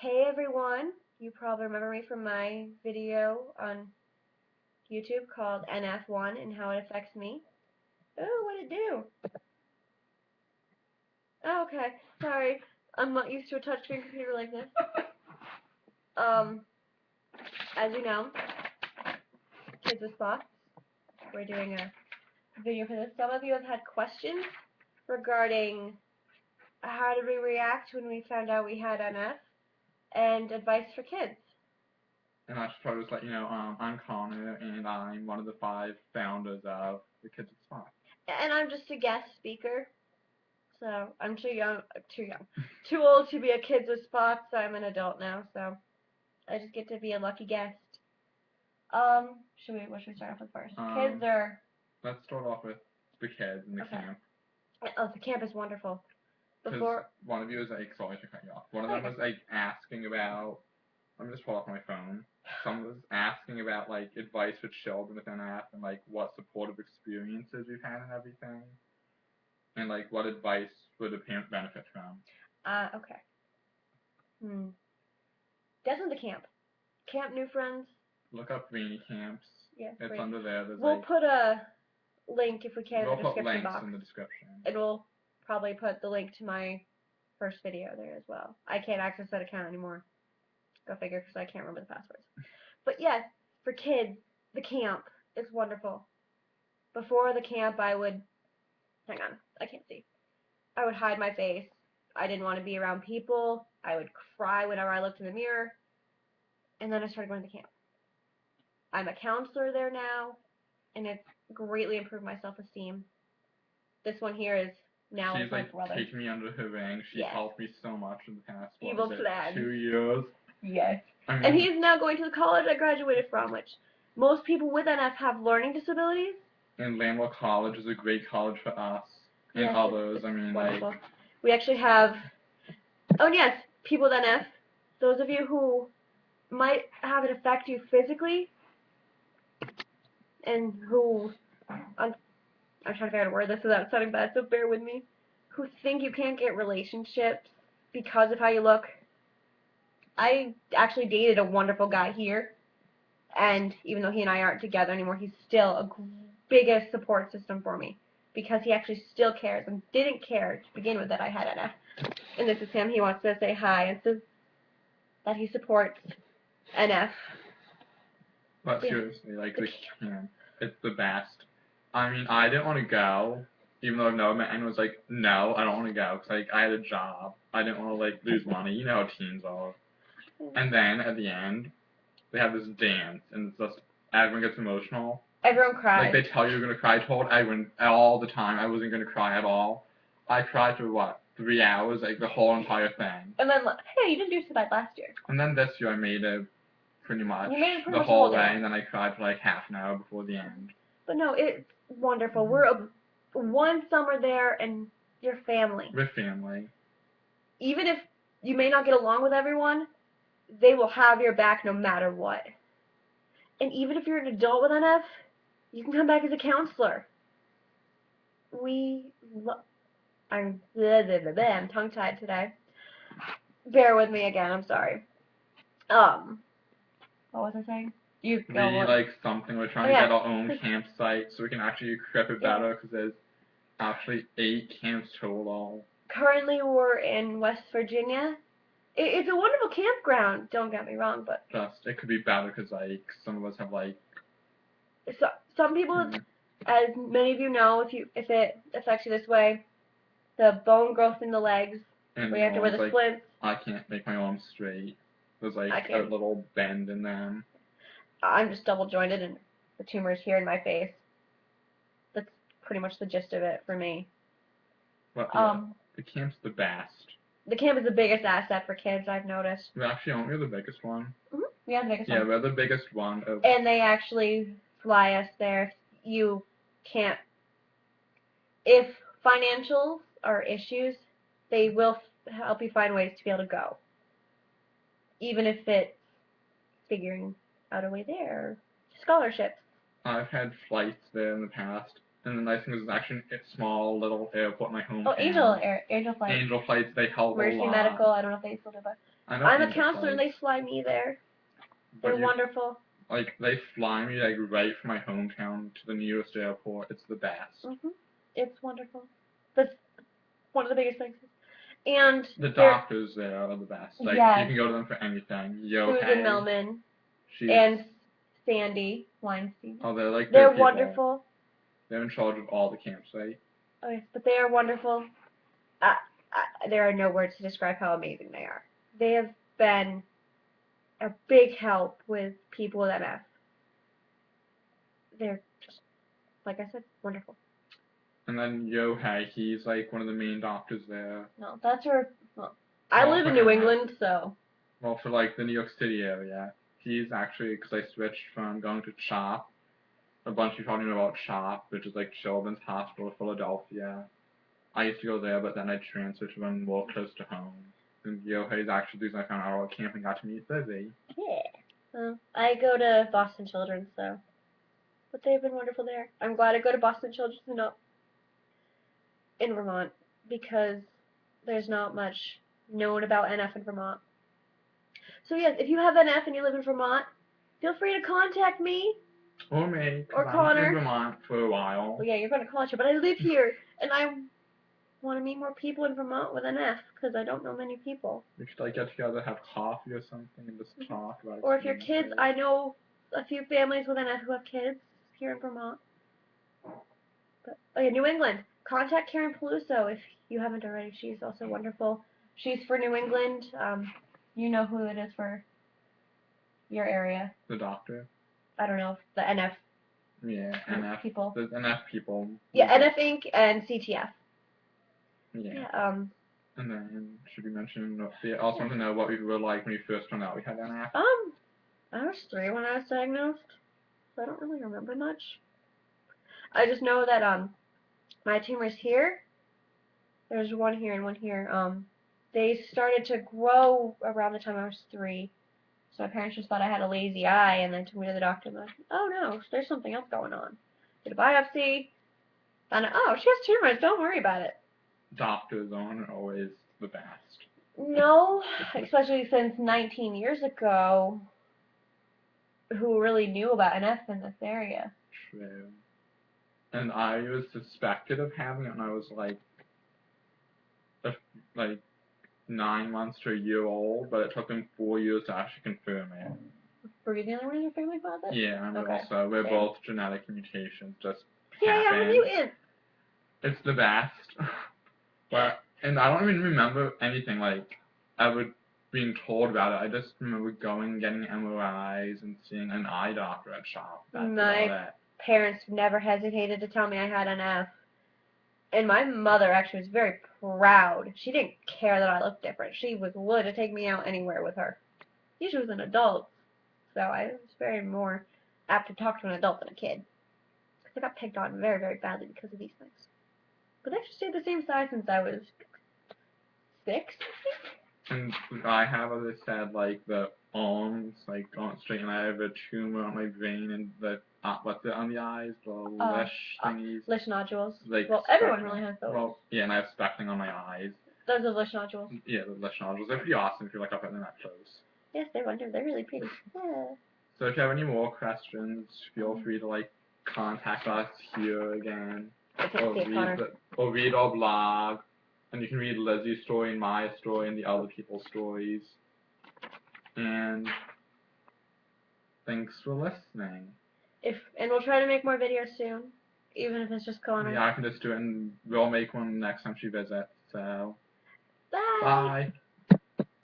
Hey everyone, you probably remember me from my video on YouTube called NF1 and how it affects me. Oh, what'd it do? Oh, okay, sorry. I'm not used to a touchscreen computer like this. As you know, Kids with Spots, we're doing a video for this. Some of you have had questions regarding how did we react when we found out we had NF and advice for kids. And I should probably just let you know, I'm Connor, and I'm one of the 5 founders of the Kids with Spots. And I'm just a guest speaker, so I'm too old to be a Kids with Spots. I'm an adult now, so I just get to be a lucky guest. What should we start off with first? Kids or? Let's start off with the kids and the camp. Oh, the camp is wonderful. Because one of you is sorry to cut you off. One of them was asking about. Let me just pull up my phone. Someone was asking about advice for children with NF and what supportive experiences we've had and everything, and what advice would a parent benefit from. Okay. Definitely the camp. Camp New Friends. Look up Greenie Camps. Yeah, it's under there. We'll put a link if we can in the description box. We'll put links in the description. And we'll probably put the link to my first video there as well. I can't access that account anymore. Go figure, because I can't remember the passwords. But yes, for kids, the camp is wonderful. Before the camp, I would, hang on, I can't see. I would hide my face. I didn't want to be around people. I would cry whenever I looked in the mirror. And then I started going to camp. I'm a counselor there now, and it's greatly improved my self-esteem. This one here is now She's my brother. taking me under her wing. She helped me so much in the past. Evil plan. 2 years. Yes. And he's now going to the college I graduated from, which most people with NF have learning disabilities. And Landmark College is a great college for us and others. Wonderful. We actually have, yes, people with NF, those of you who might have it affect you physically, and who, I'm trying to figure out a word this without sounding bad, so bear with me, who think you can't get relationships because of how you look. I actually dated a wonderful guy here, and even though he and I aren't together anymore, he's still a biggest support system for me, because he actually still cares and didn't care to begin with that I had NF. And this is him. He wants to say hi and says that he supports NF. But seriously, the camp, it's the best. I didn't want to go, even though no man was no, I don't want to go, because I had a job. I didn't want to lose money. You know how teens are. And then at the end, they have this dance, and it's just everyone gets emotional. Everyone cries. They tell you you're gonna cry. I told everyone all the time I wasn't gonna cry at all. I cried for 3 hours, the whole entire thing. And then, hey, you didn't do so bad last year. And then this year I made it pretty much the whole way, and then I cried for half an hour before the end. But no, it's wonderful. We're one summer there, and your family. With family. Even if you may not get along with everyone, they will have your back no matter what. And even if you're an adult with NF, you can come back as a counselor. I'm tongue-tied today. Bear with me again, I'm sorry. What was I saying? Something. We're trying to get our own campsite so we can actually equip it better, because there's actually 8 camps total. Currently, we're in West Virginia. It's a wonderful campground, don't get me wrong, but it could be better, because some of us have some people, as many of you know, if it affects you this way, the bone growth in the legs, and where you have to wear the splints. I can't make my arms straight. There's a little bend in them. I'm just double jointed, and the tumor's here in my face. That's pretty much the gist of it for me. But the camp's the best. The camp is the biggest asset for kids, I've noticed. We actually aren't we the biggest one? Mm-hmm. We are the biggest one. Yeah, we're the biggest one. And they actually fly us there. You can't. If financials are issues, they will help you find ways to be able to go. Even if it's figuring out a way there. Scholarships. I've had flights there in the past. And the nice thing is it's actually a small little airport in my hometown. Oh, Angel Flights. Angel Flights, they help Mercy a lot. Medical, I don't know if they still do, but I know I'm a English, counselor and like, they fly me there. but They're you, wonderful. like, they fly me, like, right from my hometown to the nearest airport. It's the best. It's wonderful. That's one of the biggest things. And The doctors there are the best. Like, you yes, can go to them for anything. Susan Millman She's, and Sandy Weinstein. oh, they're like They're good people. wonderful. They're in charge of all the campsites. Oh, yes, but they are wonderful. There are no words to describe how amazing they are. They have been a big help with people with MS. They're just, like I said, wonderful. And then Yohei, he's like one of the main doctors there. No, that's her. Well, I live in New England, so. Well, for like the New York City area, he's actually, because I switched from going to CHOP. A bunch of you probably know about CHOP, which is like Children's Hospital, Philadelphia. I used to go there, but then I transferred to one more close to home. And Yohei's actually the reason I found out about camp and got to meet Lizzy. Yeah. I go to Boston Children's, so. But they've been wonderful there. I'm glad I go to Boston Children's and not in Vermont, because there's not much known about NF in Vermont. So yes, if you have NF and you live in Vermont, feel free to contact me. Or me, or because Connor. I'm in Vermont for a while. Well, yeah, you're going to college, but I live here, and I want to meet more people in Vermont with NF, because I don't know many people. We should like get together, have coffee or something, and just talk about it. Or if your kids, I know a few families with NF who have kids here in Vermont. But, oh yeah, New England. Contact Karen Peluso if you haven't already. She's also wonderful. She's for New England. You know who it is for your area. The doctor? I don't know, the NF. Yeah, NF people. The NF people. Yeah, NF Inc. and CTF. Yeah. And then, should we mention, I also want to know what we were like when we first found out we had NF? I was 3 when I was diagnosed, so I don't really remember much. I just know that, my tumors here, there's one here and one here, they started to grow around the time I was 3. So my parents just thought I had a lazy eye, and then took me to the doctor, and I was like, oh no, there's something else going on. Did a biopsy, found out, oh, she has tumors, don't worry about it. Doctors aren't always the best. No, especially since 19 years ago, who really knew about NF in this area. True. And I was suspected of having it when I was like 9 months to a year old, but it took them 4 years to actually confirm it. Were you the only one in your family who had it? Yeah, and also, we're both genetic mutations, just yeah, I'm a mutant. It's the best. And I don't even remember anything, like, ever being told about it. I just remember going and getting MRIs and seeing an eye doctor at CHOP. My parents never hesitated to tell me I had NF. And my mother actually was very proud. She didn't care that I looked different. She was willing to take me out anywhere with her. She was an adult, so I was very more apt to talk to an adult than a kid. Because I got picked on very, very badly because of these things. But they actually stayed the same size since I was 6. And I have, as I said, like, the arms, like, going straight, and I have a tumor on my vein, and the, what's it on the eyes? The lish thingies. Lish nodules. Like, well, everyone really has those. Well, yeah, and I have speckling on my eyes. Those are lish nodules. Yeah, the lish nodules. They're pretty awesome if you look up at them that close. Yes, they're wonderful. They're really pretty. Yeah. So if you have any more questions, feel free to, like, contact us here again. Or read our blog. And you can read Lizzy's story and my story and the other people's stories. And thanks for listening. And we'll try to make more videos soon, even if it's just Connor. Yeah, I can just do it, and we'll make one next time she visits. So, bye. Bye.